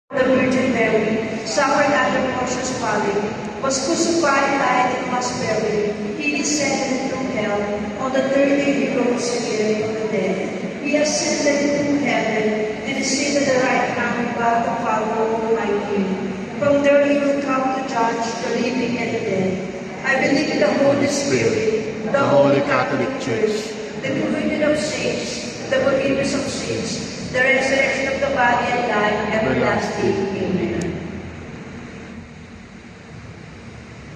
The Virgin Mary, suffered under Pontius Pilate, was crucified, died, and was buried. He descended into hell. On the third day he rose again from the dead. He ascended into heaven and is seated at the right hand of God the Father Almighty. From there he will come to judge the living and the dead. I believe in the Holy Spirit, the Holy Catholic Church, the communion of saints, the forgiveness of sins, the resurrection of the body and life everlasting. Amen.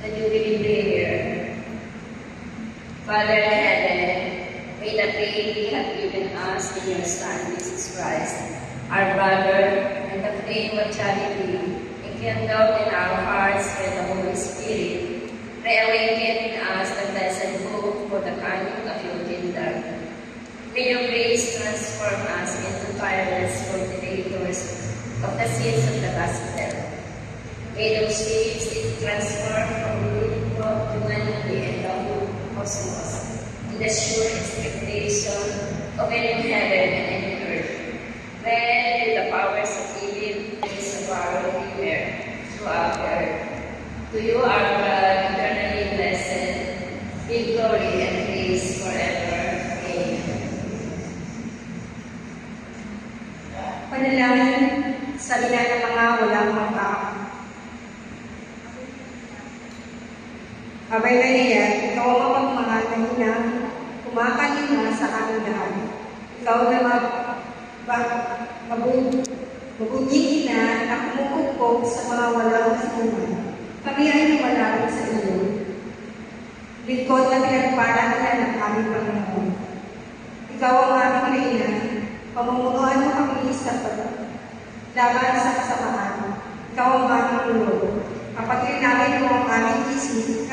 The Jubilee Prayer. Father in heaven, may the faith you have given us in your Son, Jesus Christ, our brother, and the flame of charity, enkindled in our hearts by the Holy Spirit, reawaken in us the blessed hope for the coming of your kingdom. May your grace transform us into tireless cultivators of the seeds of the gospel. May those seeds transform from root of humanity and the whole cosmos in the sure expectation of a new heaven and a new earth, where with the powers of evil is of our Redeemer throughout the earth. To you, our God, eternally blessed, be glory and praise forever. Panalangin sa ina ng mga walang mata. Abay Maria, ikaw ang mapagmahal na ina, kumakalima sa aming lahat. Ikaw na mabunying ina na kumukupog sa mga walang kasinuman. Kami ay lumalapit sa iyo. Lingkod na pinagpalagyan ng aming Panginoon. Ikaw ang aming ina, pamumunuan mo kami sa laban sa kasamaan. Ikaw ang aming lulog. Kapag namin mo ang aming isip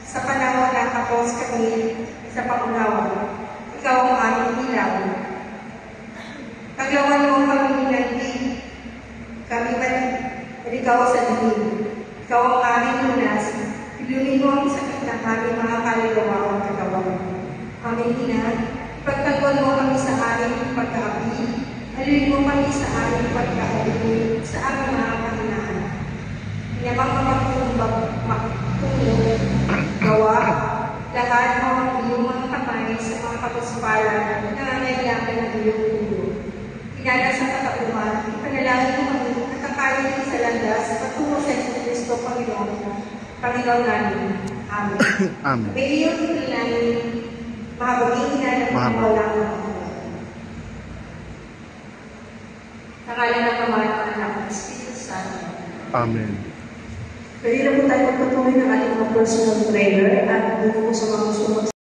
sa panahon na tapos kami sa pangunawa. Ikaw ang aming ilaw. Paglawan mo kami na hindi kami maligaw sa dilim. Ikaw ang aming lunas. Ilumin mo ang sakit ng aming mga kaluluwa o katawan. Aming ina, pagtanggol mo kami sa aming pagkaapi, haluin mo kami sa aming pagkaapi, sa aming mga kahinaan. Inamang makatulog, gawa, lahat mo ang iyong mga kamay sa mga kapuspalan na nangangailangan ng iyong tulog. Pinala sa katauhan, ipanalangin mo kami at kakain sa landas patungo sa Kristo Panginoon namin. Amen. Amen. May iyong pinalangin mahabagin na ng mga walang sa ngalan ng Ama at ng Anak ng Espiritu Santo. Amen. Pwede na po tayo magpatuloy ng ating mga personal prayer at dito po sa mga sumunod.